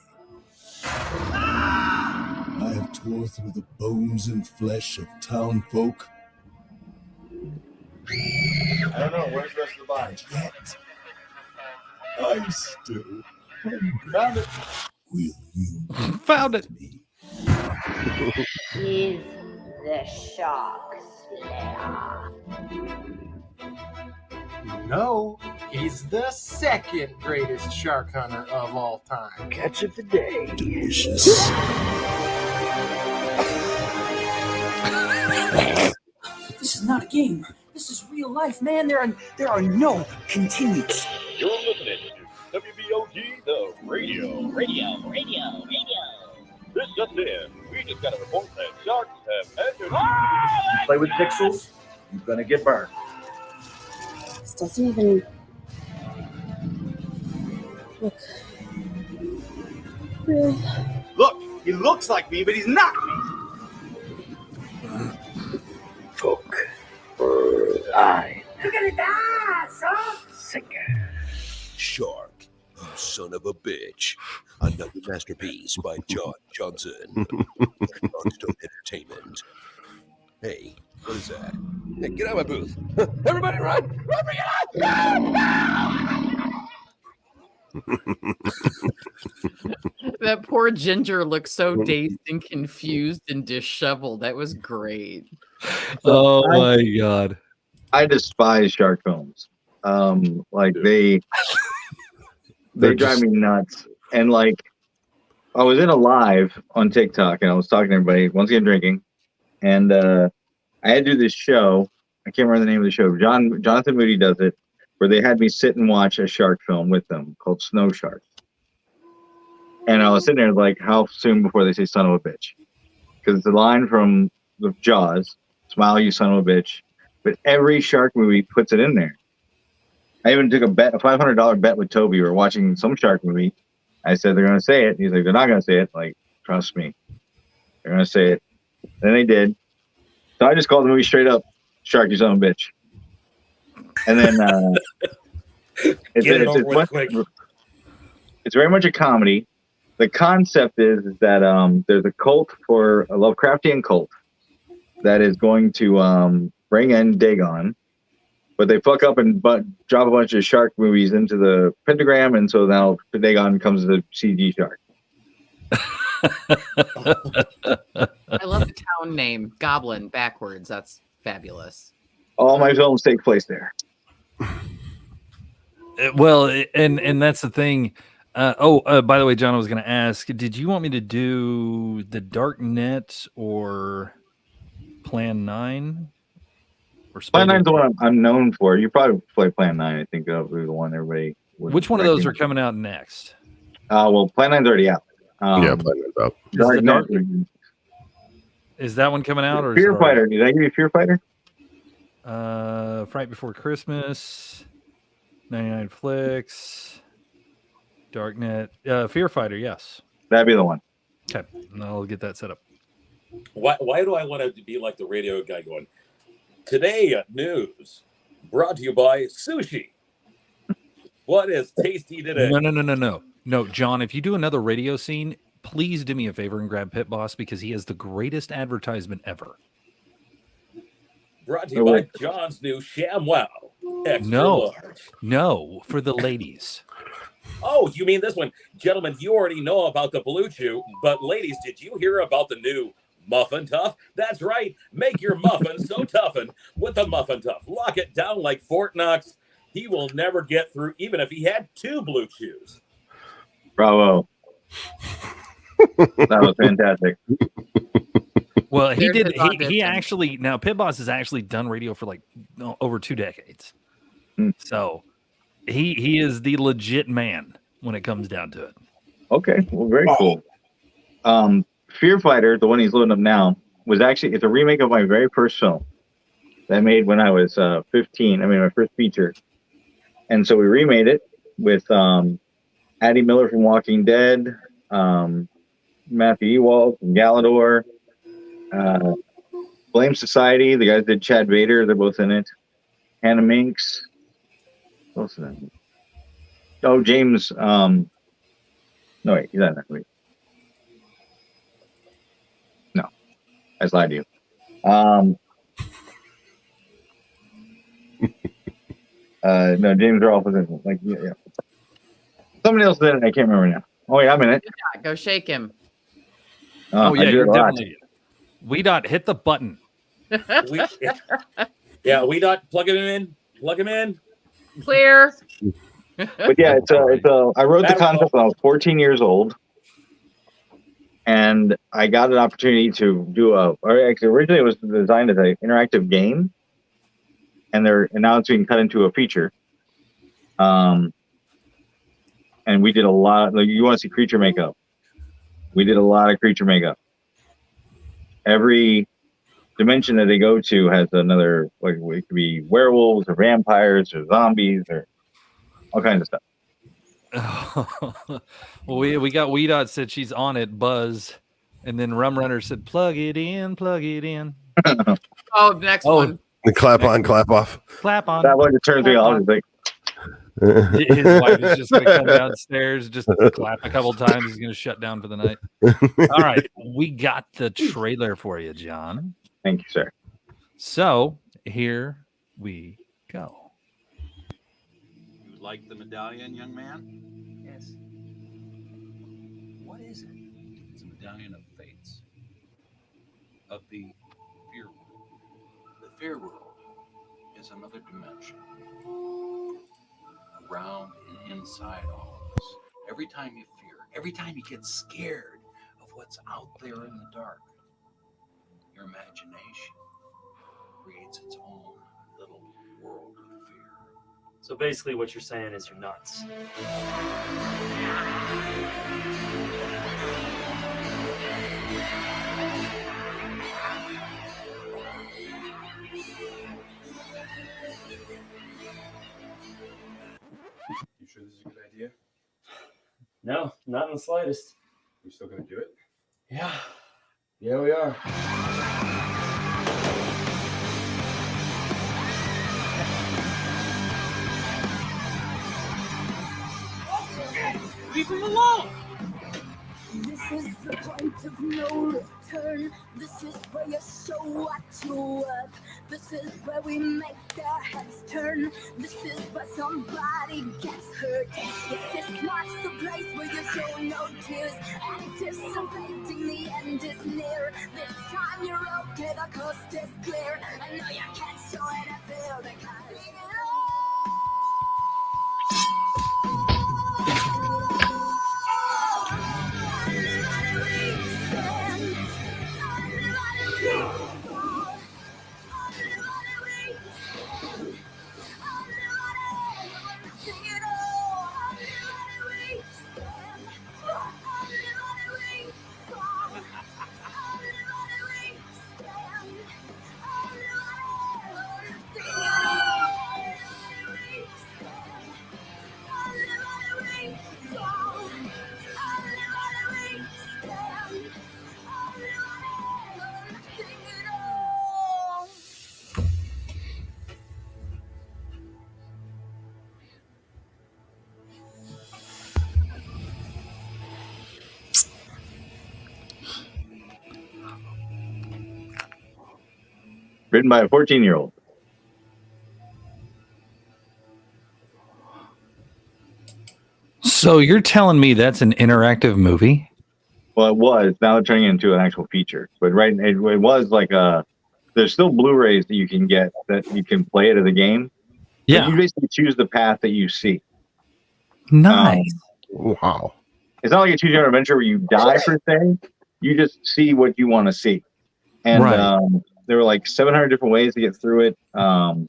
I have tore through the bones and flesh of town folk.
I don't know. Where's the rest of the body?
Yet, I still hunger.
Found it.
Will you
Found it.
me?
He's the Shark Slayer.
No, he's the second greatest shark hunter of all time.
Catch of the day.
Delicious.
This is not a game. This is real life, man. There are no continues.
You're listening to WBOG, the radio. This just in. We just got a report that sharks have entered.
Play with pixels, you're gonna get burned.
This doesn't even look real.
Look, he looks like me, but he's not me.
Folk. die.
You're gonna die, son.
Shark, you son of a bitch. Another masterpiece by John Johnson. Johnstone Entertainment. Hey, what is that? Hey, get out of my booth. Everybody run! Run for your life!
That poor Ginger looked so dazed and confused and disheveled. That was great.
Oh my god.
I despise shark films. Like they
They're
drive
just-
me nuts. And like I was in a live on TikTok and I was talking to everybody, once again drinking, and I had to do this show. I can't remember the name of the show. Jonathan Moody does it, where they had me sit and watch a shark film with them called Snow Sharks. And I was sitting there like, how soon before they say "son of a bitch"? Because it's a line from the Jaws, "Smile, you son of a bitch." But every shark movie puts it in there. I even took a $500 bet with Toby. We were watching some shark movie. I said they're gonna say it. He's like, they're not gonna say it. Like, trust me, they're gonna say it. Then they did. So I just called the movie straight up, "Shark, you son of a bitch." And then it's very much a comedy. The concept is that there's a cult, for a Lovecraftian cult, that is going to bring in Dagon, but they fuck up and drop a bunch of shark movies into the pentagram, and so now Dagon becomes the CG shark.
I love the town name, Goblin, backwards. That's fabulous.
All my films take place there.
Well, and that's the thing. By the way, John, I was going to ask, did you want me to do the Dark Net or Plan 9? Or
Plan 9's the one I'm known for. You probably play Plan 9. I think that would be the one everybody would.
Which one of those are coming out next?
Well, Plan 9's already out.
Yeah, Plan 9's out.
Dark Net.
Is that one coming out? Or
Fear Fighter? Did I give you Fear Fighter?
Fright Before Christmas, 99 Flicks, Darknet, Fear Fighter, yes.
That'd be the one.
Okay, and I'll get that set up.
Why do I want to be like the radio guy going, today at news, brought to you by sushi. What is tasty today?
No, John, if you do another radio scene, please do me a favor and grab Pit Boss, because he has the greatest advertisement ever.
Brought to you by John's new ShamWow Extra Large.
No, for the ladies.
Oh, you mean this one? Gentlemen, you already know about the Blue Chew, but ladies, did you hear about the new Muffin Tough? That's right. Make your muffin so toughened with the Muffin Tough. Lock it down like Fort Knox. He will never get through, even if he had 2 Blue Chews.
Bravo. That was fantastic.
Well, he
There's
did.
his audition.
He actually, now Pit Boss has actually done radio for like over 2 decades. So he is the legit man when it comes down to it.
Okay, well, very cool. Fear Fighter, the one he's loading up now, it's a remake of my very first film that I made when I was 15. I mean, my first feature. And so we remade it with Addie Miller from Walking Dead, Matthew Ewald from Galador, Blame Society. The guys did Chad Vader. They're both in it. Hannah Minks. What else is that? Oh, James. No, wait, he's not in that movie. No, I just lied to you. No, James Rolfe was in it. Like, yeah. Somebody else did it. I can't remember now. Oh, yeah, I'm in it.
Yeah, go shake him.
Oh, yeah,
I do
you're
it a lot.
definitely. WeDot, hit the button.
We not plug him in. Plug him in.
Clear.
But yeah, I wrote the concept when I was 14 years old, and I got an opportunity to do originally it was designed as an interactive game, and now it's being cut into a feature. And we did a lot. Like, you want to see creature makeup? We did a lot of creature makeup. Every dimension that they go to has another, like, it could be werewolves or vampires or zombies or all kinds of stuff.
Well, we got WeDot said she's on it, Buzz, and then Rum Runner said plug it in.
Oh, next one.
Clap on, clap off.
Clap on.
That one turns me off. It's like,
His wife is just going to come downstairs, just clap a couple times. He's going to shut down for the night. All right. We got the trailer for you, John.
Thank you, sir.
So here we go.
You like the medallion, young man? Yes. What is it? It's a medallion of fates. Of the fear world. The fear world is another dimension. Around and inside all of us. Every time you fear, every time you get scared of what's out there in the dark, your imagination creates its own little world of fear.
So basically what you're saying is you're nuts.
You sure this is a good idea?
No, not in the slightest.
You still gonna do it?
Yeah. Yeah, we are.
Leave him alone!
This is the point of no return. This is where you show what you're worth. This is where we make their heads turn. This is where somebody gets hurt. This is not the place where you show no tears. Anticipating the end is near. This time you're okay, the coast is clear. I know you can't show it and feel because
written by a 14-year-old.
So you're telling me that's an interactive movie?
Well, it was. Now they're turning it into an actual feature. But it was like there's still Blu-rays that you can get that you can play it as a game.
Yeah.
But you basically choose the path that you see.
Nice.
Wow.
It's not like a choose-your-own adventure where you die per se. You just see what you want to see. And
Right.
there were like 700 different ways to get through it. So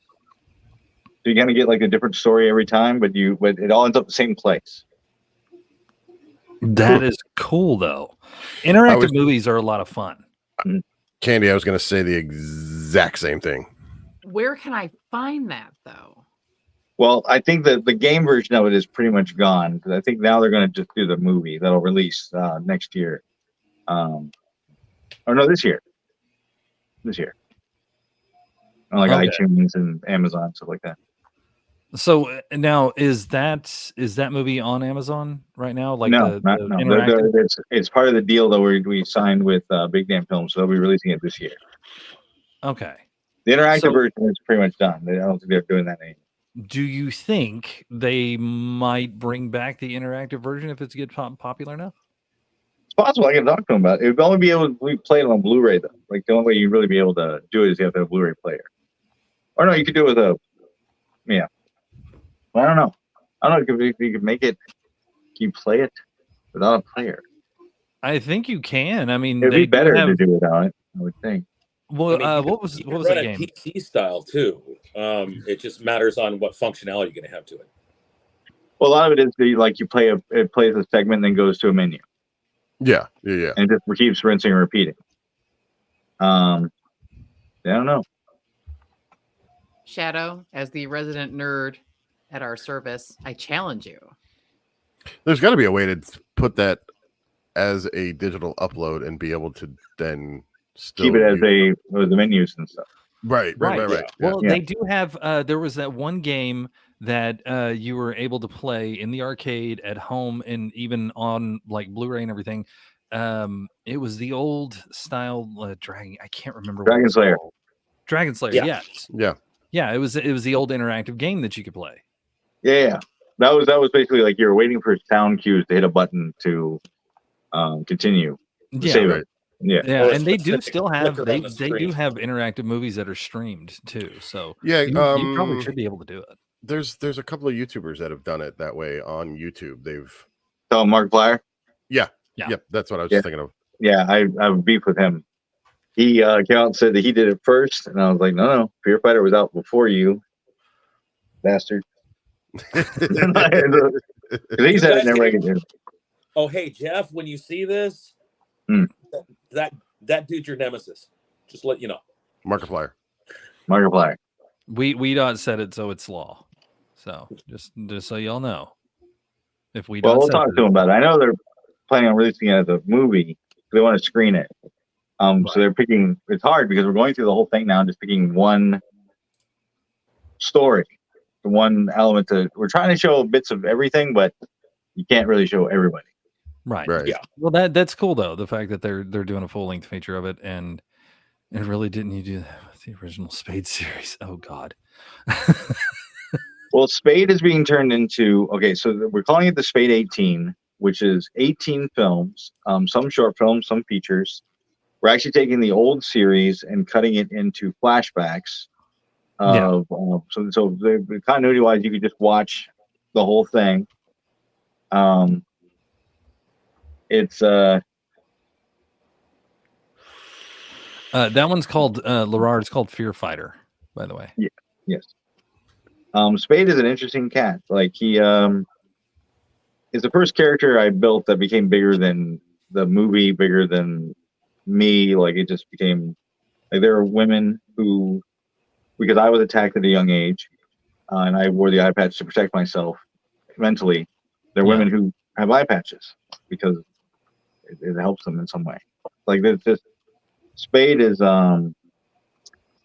you kind of get like a different story every time, but it all ends up the same place.
That is cool, though. Interactive movies are a lot of fun.
Candy, I was going to say the exact same thing.
Where can I find that though?
Well, I think that the game version of it is pretty much gone because I think now they're going to just do the movie that'll release next year. Or no, this year. This year. On like
Okay.
iTunes and Amazon, stuff like that.
So now is that movie on Amazon right now? Like
No,
the
no.
interactive?
It's part of the deal that we signed with Big Damn Films, so they'll be releasing it this year.
Okay.
The interactive
So-
version is pretty much done. I don't think they're doing that anymore.
Do you think they might bring back the interactive version if it's get popular enough?
It's possible. I can talk to them about it. It would only be able to play it on Blu-ray though. Like the only way you'd really be able to do it is you have to have a Blu-ray player. Or no, you could do it with yeah. Well, I don't know. I don't know if you could make it. Can you play it without a player?
I think you can. I mean,
It'd be
they
better
have,
to do it without it, I would think.
Well,
I mean,
what was
you
the
can run
game?
it PC style too. It just matters on what functionality you're going to have to it.
Well, a lot of it is like you play it plays a segment and then goes to a menu.
Yeah.
And it just keeps rinsing and repeating. I don't know.
Shadow, as the resident nerd at our service, I challenge you.
There's got to be a way to put that as a digital upload and be able to then still
Keep it as
use-
the menus and stuff.
Right.
Well,
Yeah.
they do have. There was that one game that you were able to play in the arcade at home and even on like Blu-ray and everything. It was the old style Dragon. I can't remember. what it
Dragon
was
Slayer.
called. Dragon Slayer.
Yeah.
Yes.
Yeah.
Yeah. It was the old interactive game that you could play.
Yeah. That was basically like you were waiting for sound cues to hit a button to continue.
Yeah.
Save
Right.
it. Yeah.
Yeah,
Or
and they do
specific
still have
flicker
they
on the
they do
screen.
have interactive movies that are streamed too. So
Yeah,
you probably should be able to do it.
There's a couple of YouTubers that have done it that way on YouTube. They've
So Mark Flyer.
Yeah.
Yep, that's what I was
Yeah.
thinking of.
Yeah, I have beef with him. He came out and said that he did it first, and I was like, no, Fear Fighter was out before you, bastard. Because he said it never again.
Oh, hey Jeff, when you see this, that dude's your nemesis. Just let you know.
Markiplier.
Markiplier.
We don't said it, so it's law. So just so y'all know, if we
Well,
don't
we'll talk to him about it. I know they're planning on releasing it as a movie. They want to screen it. So they're picking. It's hard because we're going through the whole thing now and just picking one story, one element to. We're trying to show bits of everything, but you can't really show everybody.
Right.
Yeah.
Well, that's cool though. The fact that they're doing a full length feature of it, and it really didn't you do that with the original Spade series? Oh God.
Well, Spade is being turned into so we're calling it the Spade 18, which is 18 films, some short films, some features. We're actually taking the old series and cutting it into flashbacks. So the continuity wise, you could just watch the whole thing. It's
that one's called Lerard. It's called Fear Fighter, by the way.
Yeah. Yes. Spade is an interesting cat. Like he is the first character I built that became bigger than the movie, bigger than me. Like it just became like there are women who, because I was attacked at a young age, and I wore the eye patch to protect myself mentally. There are women who have eye patches because it helps them in some way. Like there's just Spade is I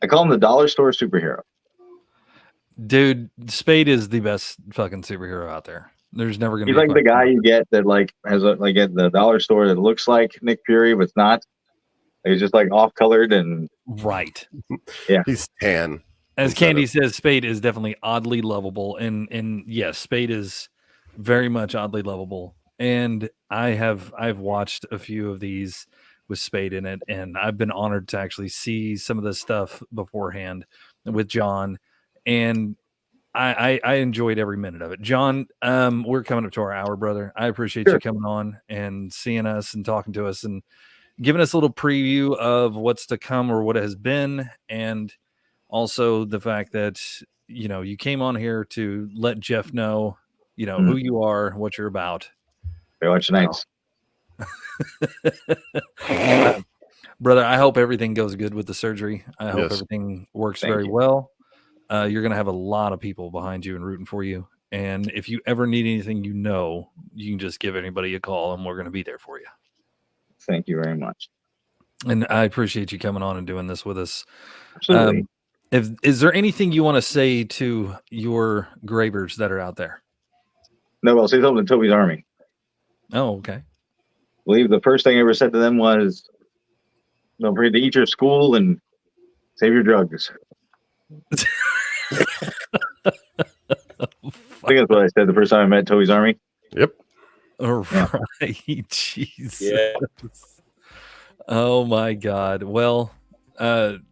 call him the dollar store superhero.
Dude, Spade is the best fucking superhero out there. There's never gonna
He's
be a
like the
question.
guy you get that like has a like at the dollar store that looks like Nick Fury, but it's not. He's just like off colored and
right.
Yeah.
He's tan.
As Candy says, Spade is definitely oddly lovable, and yes, Spade is very much oddly lovable. And I've watched a few of these with Spade in it, and I've been honored to actually see some of this stuff beforehand with John, and I enjoyed every minute of it. John, we're coming up to our hour, brother. I appreciate you coming on and seeing us and talking to us and giving us a little preview of what's to come or what has been, and also the fact that you came on here to let Jeff know who you are, what you're about.
They watch nights.
Brother, I hope everything goes good with the surgery. I hope
Yes.
everything works
Thank
very
you.
well. You're going to have a lot of people behind you and rooting for you. And if you ever need anything, you can just give anybody a call and we're going to be there for you.
Thank you very much.
And I appreciate you coming on and doing this with us.
Absolutely.
Is there anything you want to say to your gravers that are out there?
No, I'll say something to Toby's Army.
Oh, okay.
I believe the first thing I ever said to them was, don't forget to eat your school and save your drugs. I think that's what I said the first time I met Toby's Army.
Yep.
All right. Jesus.
Yeah.
Oh my God. Well,
I'm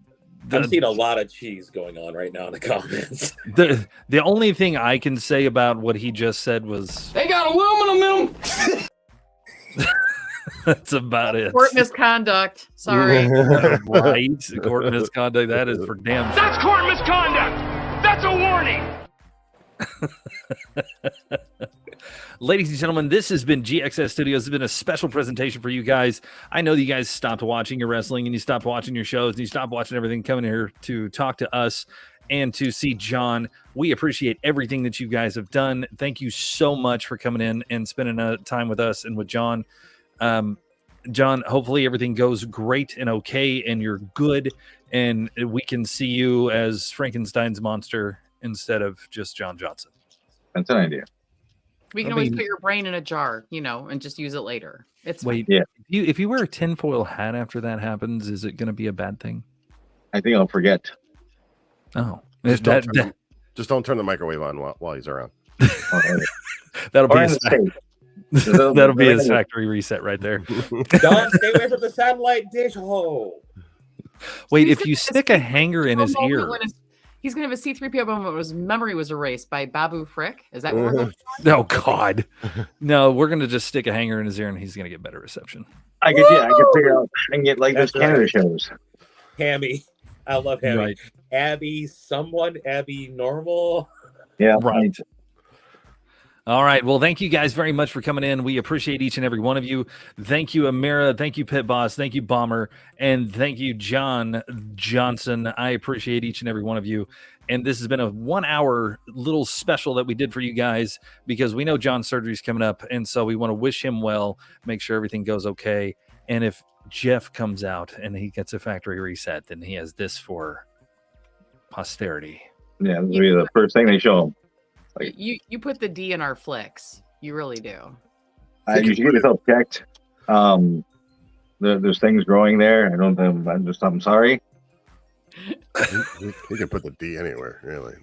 seeing a lot of cheese going on right now in the comments.
the only thing I can say about what he just said was
They got aluminum in them.
that's about it.
Court misconduct. Sorry.
Right. Court misconduct. That is for damn sure.
That's court misconduct. That's a warning.
Ladies and gentlemen, this has been GXS Studios. It's been a special presentation for you guys. I know that you guys stopped watching your wrestling and you stopped watching your shows and you stopped watching everything, coming here to talk to us and to see John. We appreciate everything that you guys have done. Thank you so much for coming in and spending time with us and with John. John, hopefully everything goes great and okay and you're good and we can see you as Frankenstein's monster instead of just John Johnson.
That's an idea.
We can always put your brain in a jar, and just use it later. It's
Wait,
yeah.
If you wear a tinfoil hat after that happens, is it going to be a bad thing?
I think I'll forget.
Oh,
Just don't turn the microwave on while he's around.
That'll
Or
be
in
his
the States.
that'll be his factory reset right there.
Don, stay away from the satellite dish hole.
Wait, if you stick a hanger in his ear,
he's going to have a C-3PO moment where his memory was erased by Babu Frick. Is that what we're going
oh God, no, we're going to just stick a hanger in his ear and he's going to get better reception.
I could figure out and get like those Canada shows.
Hammy. I love Hammy.
Right.
Abby normal.
Yeah,
right. All right. Well, thank you guys very much for coming in. We appreciate each and every one of you. Thank you, Amira. Thank you, Pit Boss. Thank you, Bomber. And thank you, John Johnson. I appreciate each and every one of you. And this has been a 1 hour little special that we did for you guys because we know John's surgery is coming up. And so we want to wish him well, make sure everything goes okay. And if Jeff comes out and he gets a factory reset, then he has this for posterity.
Yeah, that'll be the first thing they show him.
You put the D in our flicks. You really do.
You should get yourself checked. There's things growing there. I don't think I'm sorry.
You can put the D anywhere, really.